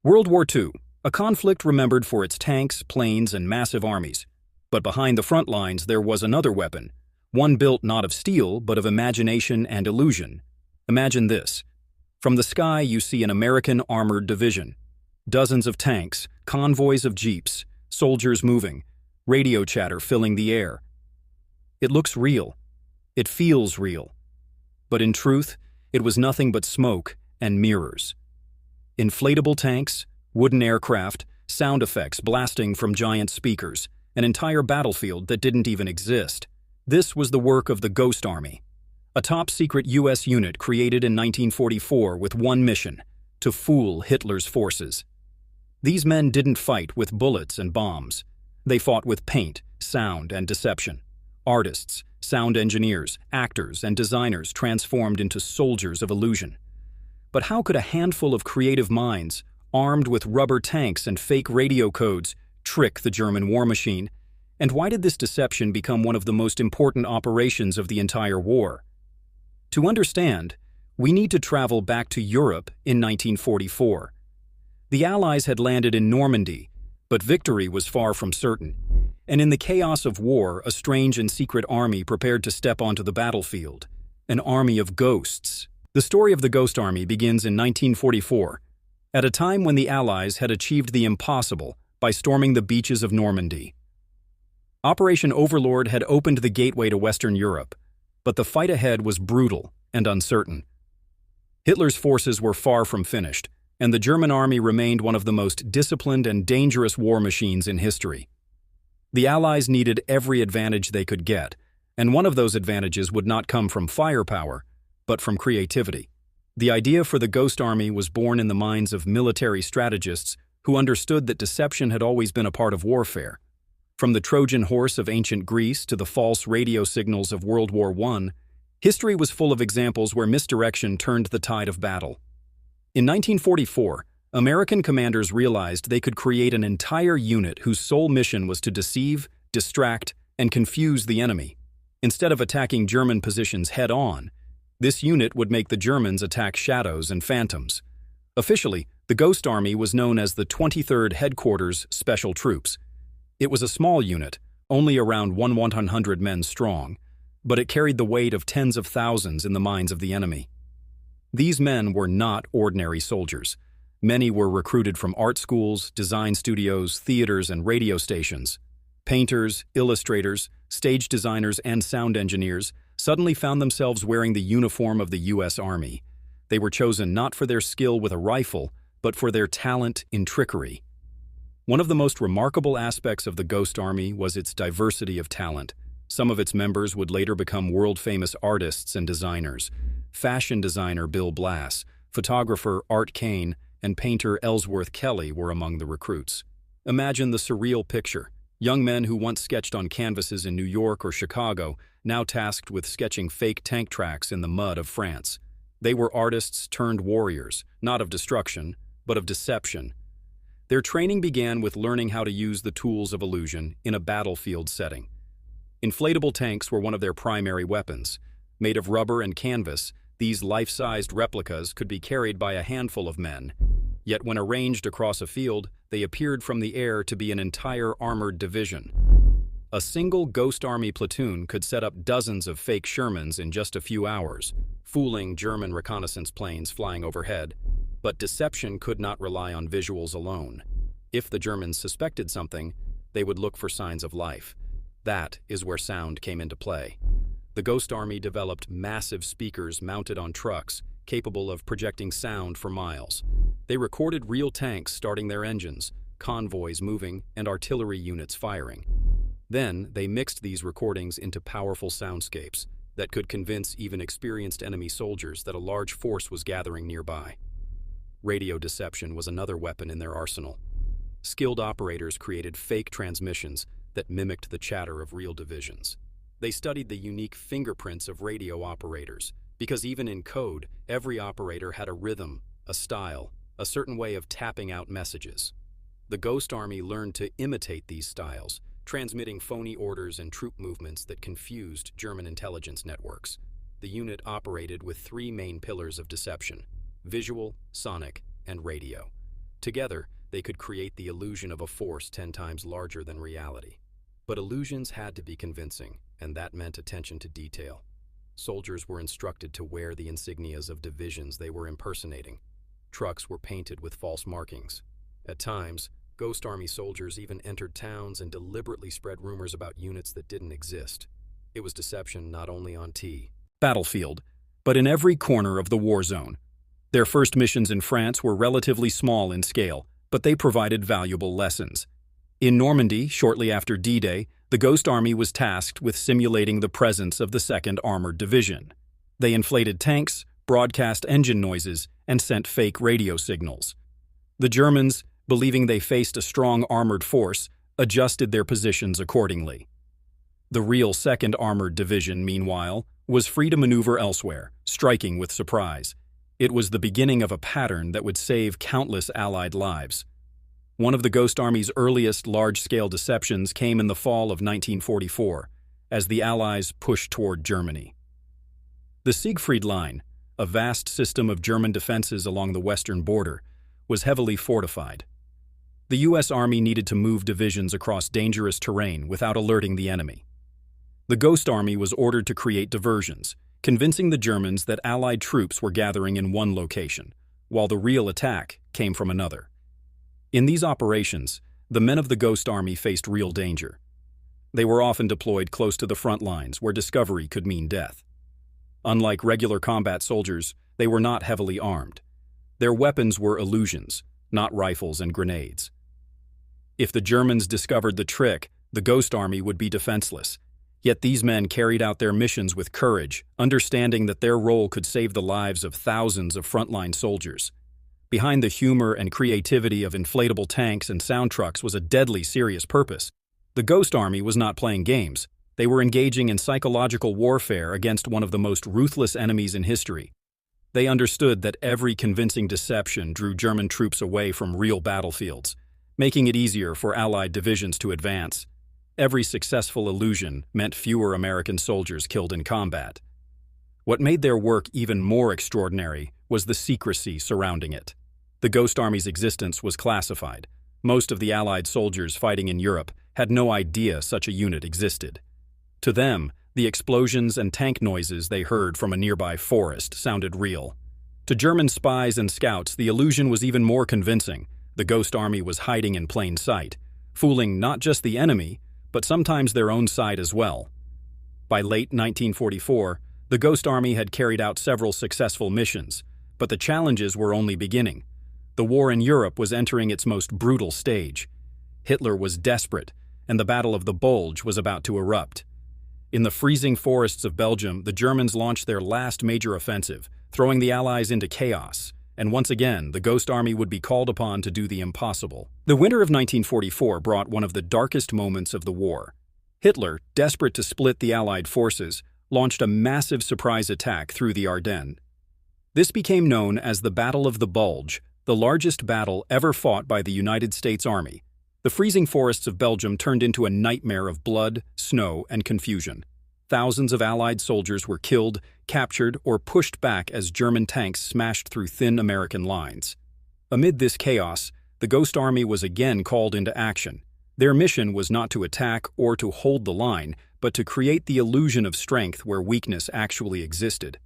World War II, a conflict remembered for its tanks, planes, and massive armies. But behind the front lines there was another weapon, one built not of steel but of imagination and illusion. Imagine this. From the sky you see an American armored division. Dozens of tanks, convoys of jeeps, soldiers moving, radio chatter filling the air. It looks real. It feels real. But in truth, it was nothing but smoke and mirrors. Inflatable tanks, wooden aircraft, sound effects blasting from giant speakers, an entire battlefield that didn't even exist. This was the work of the Ghost Army, a top-secret U.S. unit created in 1944 with one mission: to fool Hitler's forces. These men didn't fight with bullets and bombs. They fought with paint, sound, and deception. Artists, sound engineers, actors, and designers transformed into soldiers of illusion. But how could a handful of creative minds, armed with rubber tanks and fake radio codes, trick the German war machine? And why did this deception become one of the most important operations of the entire war? To understand, we need to travel back to Europe in 1944. The Allies had landed in Normandy, but victory was far from certain. And in the chaos of war, a strange and secret army prepared to step onto the battlefield. An army of ghosts. The story of the Ghost Army begins in 1944, at a time when the Allies had achieved the impossible by storming the beaches of Normandy. Operation Overlord had opened the gateway to Western Europe, but the fight ahead was brutal and uncertain. Hitler's forces were far from finished, and the German army remained one of the most disciplined and dangerous war machines in history. The Allies needed every advantage they could get, and one of those advantages would not come from firepower, but from creativity. The idea for the Ghost Army was born in the minds of military strategists who understood that deception had always been a part of warfare. From the Trojan horse of ancient Greece to the false radio signals of World War I, history was full of examples where misdirection turned the tide of battle. In 1944, American commanders realized they could create an entire unit whose sole mission was to deceive, distract, and confuse the enemy. Instead of attacking German positions head-on, this unit would make the Germans attack shadows and phantoms. Officially, the Ghost Army was known as the 23rd Headquarters Special Troops. It was a small unit, only around 100 men strong, but it carried the weight of tens of thousands in the minds of the enemy. These men were not ordinary soldiers. Many were recruited from art schools, design studios, theaters, and radio stations. Painters, illustrators, stage designers, and sound engineers suddenly found themselves wearing the uniform of the U.S. Army. They were chosen not for their skill with a rifle, but for their talent in trickery. One of the most remarkable aspects of the Ghost Army was its diversity of talent. Some of its members would later become world-famous artists and designers. Fashion designer Bill Blass, photographer Art Kane, and painter Ellsworth Kelly were among the recruits. Imagine the surreal picture. Young men who once sketched on canvases in New York or Chicago, now tasked with sketching fake tank tracks in the mud of France. They were artists turned warriors, not of destruction, but of deception. Their training began with learning how to use the tools of illusion in a battlefield setting. Inflatable tanks were one of their primary weapons. Made of rubber and canvas, these life-sized replicas could be carried by a handful of men. Yet when arranged across a field, they appeared from the air to be an entire armored division. A single Ghost Army platoon could set up dozens of fake Shermans in just a few hours, fooling German reconnaissance planes flying overhead. But deception could not rely on visuals alone. If the Germans suspected something, they would look for signs of life. That is where sound came into play. The Ghost Army developed massive speakers mounted on trucks, capable of projecting sound for miles. They recorded real tanks starting their engines, convoys moving, and artillery units firing. Then, they mixed these recordings into powerful soundscapes that could convince even experienced enemy soldiers that a large force was gathering nearby. Radio deception was another weapon in their arsenal. Skilled operators created fake transmissions that mimicked the chatter of real divisions. They studied the unique fingerprints of radio operators, because even in code, every operator had a rhythm, a style, a certain way of tapping out messages. The Ghost Army learned to imitate these styles, transmitting phony orders and troop movements that confused German intelligence networks. The unit operated with three main pillars of deception: visual, sonic, and radio. Together, they could create the illusion of a force 10 times larger than reality. But illusions had to be convincing, and that meant attention to detail. Soldiers were instructed to wear the insignias of divisions they were impersonating. Trucks were painted with false markings. At times, Ghost Army soldiers even entered towns and deliberately spread rumors about units that didn't exist. It was deception not only on the battlefield, but in every corner of the war zone. Their first missions in France were relatively small in scale, but they provided valuable lessons. In Normandy, shortly after D-Day, the Ghost Army was tasked with simulating the presence of the 2nd Armored Division. They inflated tanks, broadcast engine noises, and sent fake radio signals. The Germans, believing they faced a strong armored force, adjusted their positions accordingly. The real 2nd Armored Division, meanwhile, was free to maneuver elsewhere, striking with surprise. It was the beginning of a pattern that would save countless Allied lives. One of the Ghost Army's earliest large-scale deceptions came in the fall of 1944, as the Allies pushed toward Germany. The Siegfried Line, a vast system of German defenses along the western border, was heavily fortified. The U.S. Army needed to move divisions across dangerous terrain without alerting the enemy. The Ghost Army was ordered to create diversions, convincing the Germans that Allied troops were gathering in one location, while the real attack came from another. In these operations, the men of the Ghost Army faced real danger. They were often deployed close to the front lines, where discovery could mean death. Unlike regular combat soldiers, they were not heavily armed. Their weapons were illusions, not rifles and grenades. If the Germans discovered the trick, the Ghost Army would be defenseless. Yet these men carried out their missions with courage, understanding that their role could save the lives of thousands of frontline soldiers. Behind the humor and creativity of inflatable tanks and sound trucks was a deadly serious purpose. The Ghost Army was not playing games. They were engaging in psychological warfare against one of the most ruthless enemies in history. They understood that every convincing deception drew German troops away from real battlefields, making it easier for Allied divisions to advance. Every successful illusion meant fewer American soldiers killed in combat. What made their work even more extraordinary was the secrecy surrounding it. The Ghost Army's existence was classified. Most of the Allied soldiers fighting in Europe had no idea such a unit existed. To them, the explosions and tank noises they heard from a nearby forest sounded real. To German spies and scouts, the illusion was even more convincing. The Ghost Army was hiding in plain sight, fooling not just the enemy, but sometimes their own side as well. By late 1944, the Ghost Army had carried out several successful missions, but the challenges were only beginning. The war in Europe was entering its most brutal stage. Hitler was desperate, and the Battle of the Bulge was about to erupt. In the freezing forests of Belgium, the Germans launched their last major offensive, throwing the Allies into chaos, and once again, the Ghost Army would be called upon to do the impossible. The winter of 1944 brought one of the darkest moments of the war. Hitler, desperate to split the Allied forces, launched a massive surprise attack through the Ardennes. This became known as the Battle of the Bulge, the largest battle ever fought by the United States Army. The freezing forests of Belgium turned into a nightmare of blood, snow, and confusion. Thousands of Allied soldiers were killed, captured, or pushed back as German tanks smashed through thin American lines. Amid this chaos, the Ghost Army was again called into action. Their mission was not to attack or to hold the line, but to create the illusion of strength where weakness actually existed.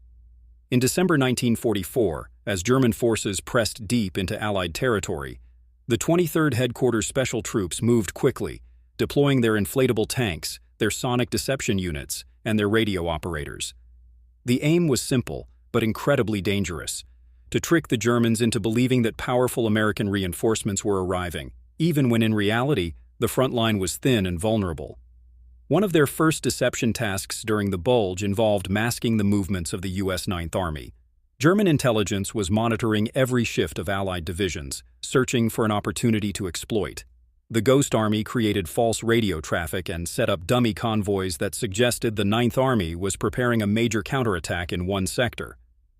In December 1944, as German forces pressed deep into Allied territory, the 23rd Headquarters Special Troops moved quickly, deploying their inflatable tanks, their sonic deception units, and their radio operators. The aim was simple, but incredibly dangerous: to trick the Germans into believing that powerful American reinforcements were arriving, even when in reality, the front line was thin and vulnerable. One of their first deception tasks during the Bulge involved masking the movements of the U.S. Ninth Army. German intelligence was monitoring every shift of Allied divisions, searching for an opportunity to exploit. The Ghost Army created false radio traffic and set up dummy convoys that suggested the Ninth Army was preparing a major counterattack in one sector.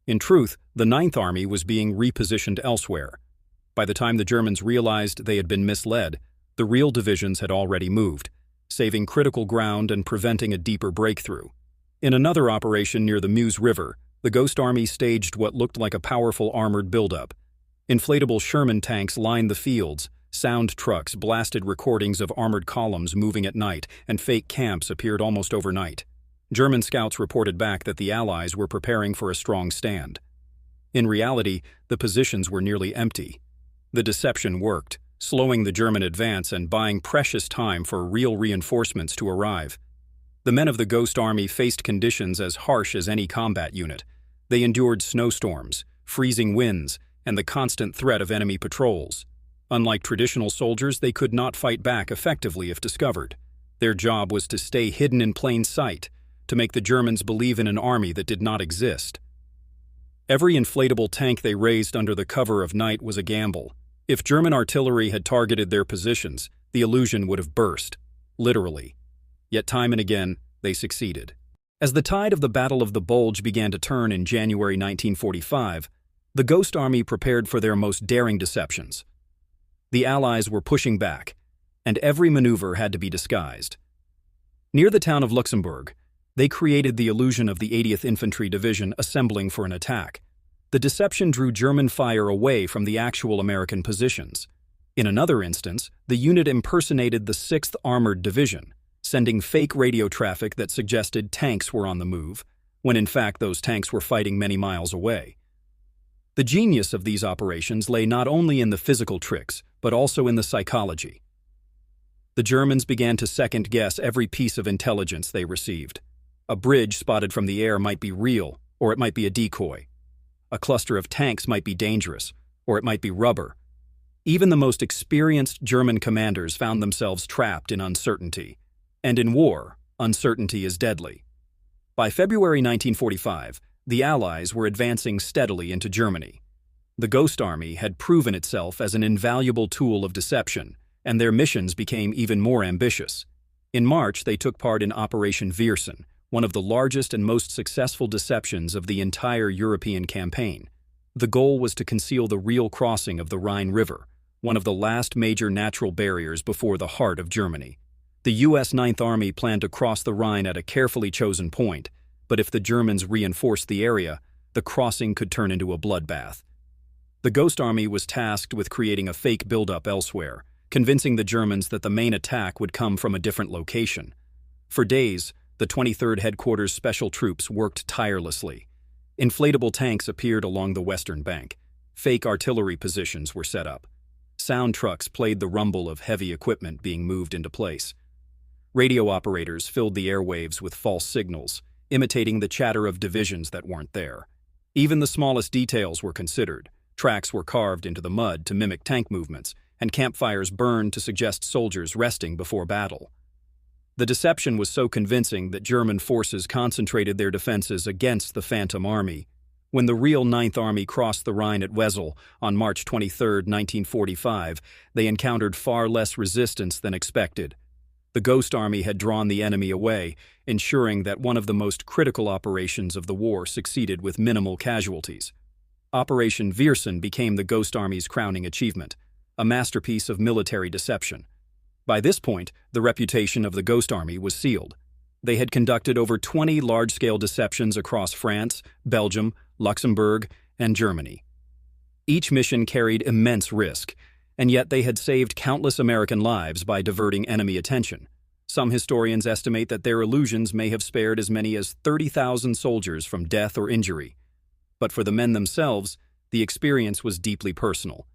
In truth, the Ninth Army was being repositioned elsewhere. By the time the Germans realized they had been misled, the real divisions had already moved, saving critical ground and preventing a deeper breakthrough. In another operation near the Meuse River, the Ghost Army staged what looked like a powerful armored buildup. Inflatable Sherman tanks lined the fields, sound trucks blasted recordings of armored columns moving at night, and fake camps appeared almost overnight. German scouts reported back that the Allies were preparing for a strong stand. In reality, the positions were nearly empty. The deception worked, slowing the German advance and buying precious time for real reinforcements to arrive. The men of the Ghost Army faced conditions as harsh as any combat unit. They endured snowstorms, freezing winds, and the constant threat of enemy patrols. Unlike traditional soldiers, they could not fight back effectively if discovered. Their job was to stay hidden in plain sight, to make the Germans believe in an army that did not exist. Every inflatable tank they raised under the cover of night was a gamble. If German artillery had targeted their positions, the illusion would have burst, literally. Yet time and again, they succeeded. As the tide of the Battle of the Bulge began to turn in January 1945, the Ghost Army prepared for their most daring deceptions. The Allies were pushing back, and every maneuver had to be disguised. Near the town of Luxembourg, they created the illusion of the 80th Infantry Division assembling for an attack. The deception drew German fire away from the actual American positions. In another instance, the unit impersonated the 6th Armored Division, sending fake radio traffic that suggested tanks were on the move, when in fact those tanks were fighting many miles away. The genius of these operations lay not only in the physical tricks, but also in the psychology. The Germans began to second-guess every piece of intelligence they received. A bridge spotted from the air might be real, or it might be a decoy. A cluster of tanks might be dangerous, or it might be rubber. Even the most experienced German commanders found themselves trapped in uncertainty. And in war, uncertainty is deadly. By February 1945, the Allies were advancing steadily into Germany. The Ghost Army had proven itself as an invaluable tool of deception, and their missions became even more ambitious. In March, they took part in Operation Viersen, one of the largest and most successful deceptions of the entire European campaign. The goal was to conceal the real crossing of the Rhine River, one of the last major natural barriers before the heart of Germany. The U.S. Ninth Army planned to cross the Rhine at a carefully chosen point, but if the Germans reinforced the area, the crossing could turn into a bloodbath. The Ghost Army was tasked with creating a fake buildup elsewhere, convincing the Germans that the main attack would come from a different location. For days, the 23rd Headquarters Special Troops worked tirelessly. Inflatable tanks appeared along the western bank. Fake artillery positions were set up. Sound trucks played the rumble of heavy equipment being moved into place. Radio operators filled the airwaves with false signals, imitating the chatter of divisions that weren't there. Even the smallest details were considered. Tracks were carved into the mud to mimic tank movements, and campfires burned to suggest soldiers resting before battle. The deception was so convincing that German forces concentrated their defenses against the Phantom Army. When the real Ninth Army crossed the Rhine at Wesel on March 23, 1945, they encountered far less resistance than expected. The Ghost Army had drawn the enemy away, ensuring that one of the most critical operations of the war succeeded with minimal casualties. Operation Viersen became the Ghost Army's crowning achievement, a masterpiece of military deception. By this point, the reputation of the Ghost Army was sealed. They had conducted over 20 large-scale deceptions across France, Belgium, Luxembourg, and Germany. Each mission carried immense risk, and yet they had saved countless American lives by diverting enemy attention. Some historians estimate that their illusions may have spared as many as 30,000 soldiers from death or injury. But for the men themselves, the experience was deeply personal.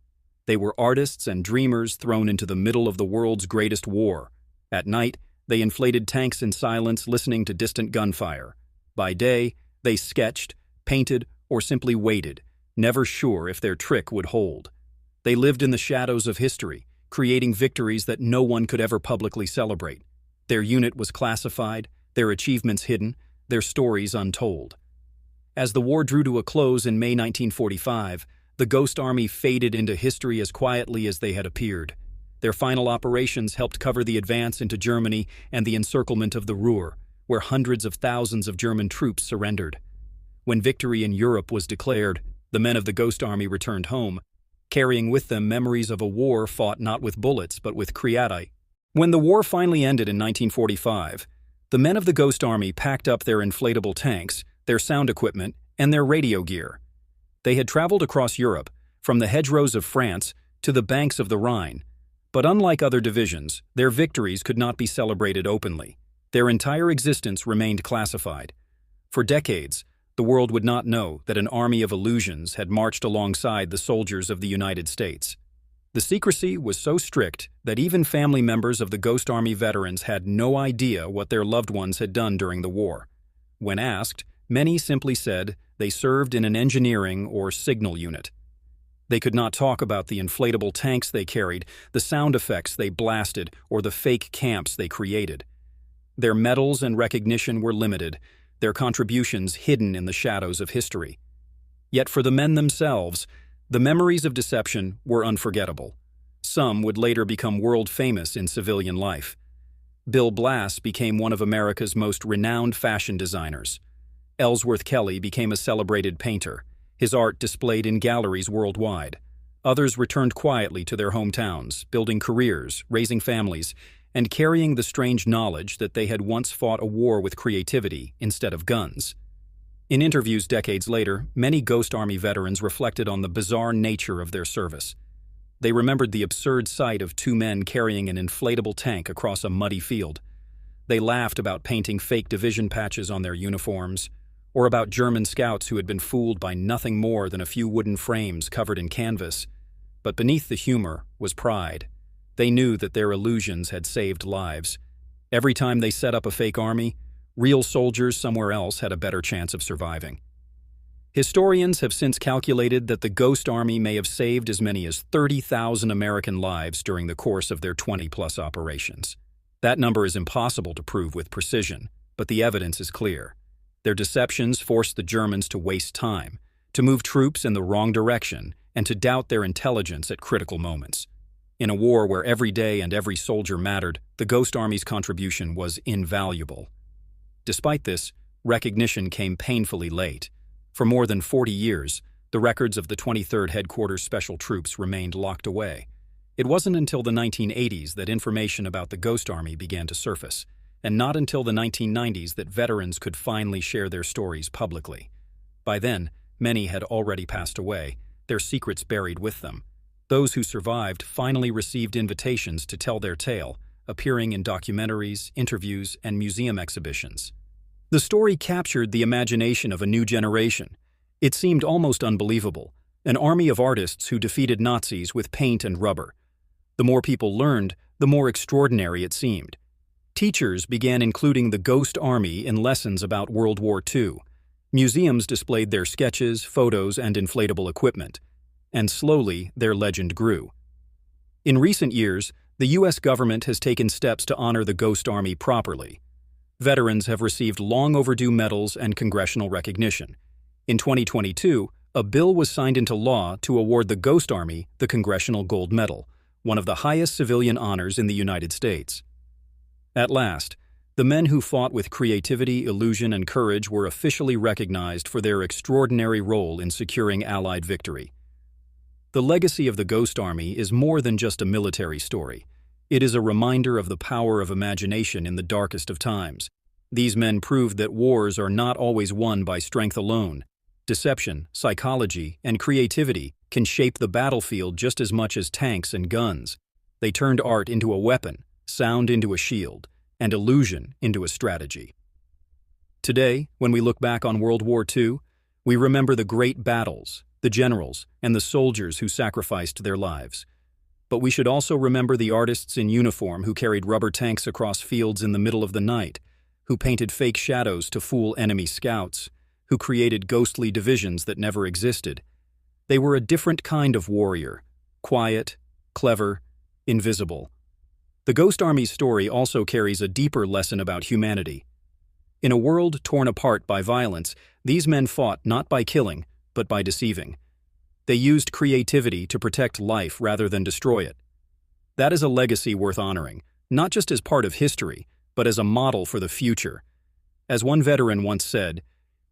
They were artists and dreamers thrown into the middle of the world's greatest war. At night, they inflated tanks in silence, listening to distant gunfire. By day, they sketched, painted, or simply waited, never sure if their trick would hold. They lived in the shadows of history, creating victories that no one could ever publicly celebrate. Their unit was classified, their achievements hidden, their stories untold. As the war drew to a close in May 1945, the Ghost Army faded into history as quietly as they had appeared. Their final operations helped cover the advance into Germany and the encirclement of the Ruhr, where hundreds of thousands of German troops surrendered. When victory in Europe was declared, the men of the Ghost Army returned home, carrying with them memories of a war fought not with bullets but with creati. When the war finally ended in 1945, the men of the Ghost Army packed up their inflatable tanks, their sound equipment, and their radio gear. They had traveled across Europe, from the hedgerows of France to the banks of the Rhine. But unlike other divisions, their victories could not be celebrated openly. Their entire existence remained classified. For decades, the world would not know that an army of illusions had marched alongside the soldiers of the United States. The secrecy was so strict that even family members of the Ghost Army veterans had no idea what their loved ones had done during the war. When asked, many simply said they served in an engineering or signal unit. They could not talk about the inflatable tanks they carried, the sound effects they blasted, or the fake camps they created. Their medals and recognition were limited, their contributions hidden in the shadows of history. Yet for the men themselves, the memories of deception were unforgettable. Some would later become world famous in civilian life. Bill Blass became one of America's most renowned fashion designers. Ellsworth Kelly became a celebrated painter, his art displayed in galleries worldwide. Others returned quietly to their hometowns, building careers, raising families, and carrying the strange knowledge that they had once fought a war with creativity instead of guns. In interviews decades later, many Ghost Army veterans reflected on the bizarre nature of their service. They remembered the absurd sight of two men carrying an inflatable tank across a muddy field. They laughed about painting fake division patches on their uniforms, or about German scouts who had been fooled by nothing more than a few wooden frames covered in canvas. But beneath the humor was pride. They knew that their illusions had saved lives. Every time they set up a fake army, real soldiers somewhere else had a better chance of surviving. Historians have since calculated that the Ghost Army may have saved as many as 30,000 American lives during the course of their 20-plus operations. That number is impossible to prove with precision, but the evidence is clear. Their deceptions forced the Germans to waste time, to move troops in the wrong direction, and to doubt their intelligence at critical moments. In a war where every day and every soldier mattered, the Ghost Army's contribution was invaluable. Despite this, recognition came painfully late. For more than 40 years, the records of the 23rd Headquarters Special Troops remained locked away. It wasn't until the 1980s that information about the Ghost Army began to surface, and not until the 1990s that veterans could finally share their stories publicly. By then, many had already passed away, their secrets buried with them. Those who survived finally received invitations to tell their tale, appearing in documentaries, interviews, and museum exhibitions. The story captured the imagination of a new generation. It seemed almost unbelievable, an army of artists who defeated Nazis with paint and rubber. The more people learned, the more extraordinary it seemed. Teachers began including the Ghost Army in lessons about World War II. Museums displayed their sketches, photos, and inflatable equipment. And slowly, their legend grew. In recent years, the U.S. government has taken steps to honor the Ghost Army properly. Veterans have received long-overdue medals and congressional recognition. In 2022, a bill was signed into law to award the Ghost Army the Congressional Gold Medal, one of the highest civilian honors in the United States. At last, the men who fought with creativity, illusion, and courage were officially recognized for their extraordinary role in securing Allied victory. The legacy of the Ghost Army is more than just a military story. It is a reminder of the power of imagination in the darkest of times. These men proved that wars are not always won by strength alone. Deception, psychology, and creativity can shape the battlefield just as much as tanks and guns. They turned art into a weapon, sound into a shield, and illusion into a strategy. Today, when we look back on World War II, we remember the great battles, the generals, and the soldiers who sacrificed their lives. But we should also remember the artists in uniform who carried rubber tanks across fields in the middle of the night, who painted fake shadows to fool enemy scouts, who created ghostly divisions that never existed. They were a different kind of warrior, quiet, clever, invisible. The Ghost Army's story also carries a deeper lesson about humanity. In a world torn apart by violence, these men fought not by killing, but by deceiving. They used creativity to protect life rather than destroy it. That is a legacy worth honoring, not just as part of history, but as a model for the future. As one veteran once said,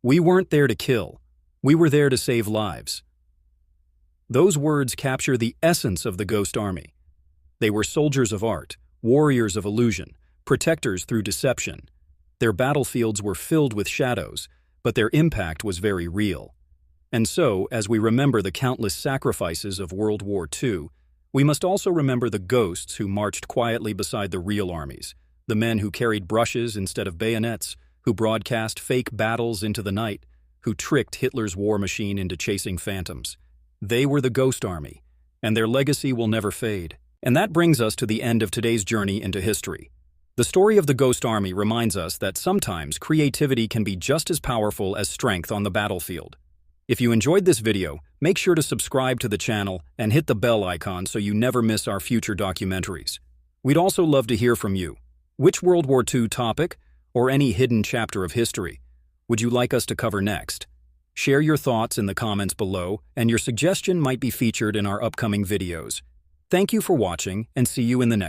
"We weren't there to kill, we were there to save lives." Those words capture the essence of the Ghost Army. They were soldiers of art, warriors of illusion, protectors through deception. Their battlefields were filled with shadows, but their impact was very real. And so, as we remember the countless sacrifices of World War II, we must also remember the ghosts who marched quietly beside the real armies, the men who carried brushes instead of bayonets, who broadcast fake battles into the night, who tricked Hitler's war machine into chasing phantoms. They were the Ghost Army, and their legacy will never fade. And that brings us to the end of today's journey into history. The story of the Ghost Army reminds us that sometimes creativity can be just as powerful as strength on the battlefield. If you enjoyed this video, make sure to subscribe to the channel and hit the bell icon so you never miss our future documentaries. We'd also love to hear from you. Which World War II topic, or any hidden chapter of history, would you like us to cover next? Share your thoughts in the comments below, and your suggestion might be featured in our upcoming videos. Thank you for watching, and see you in the next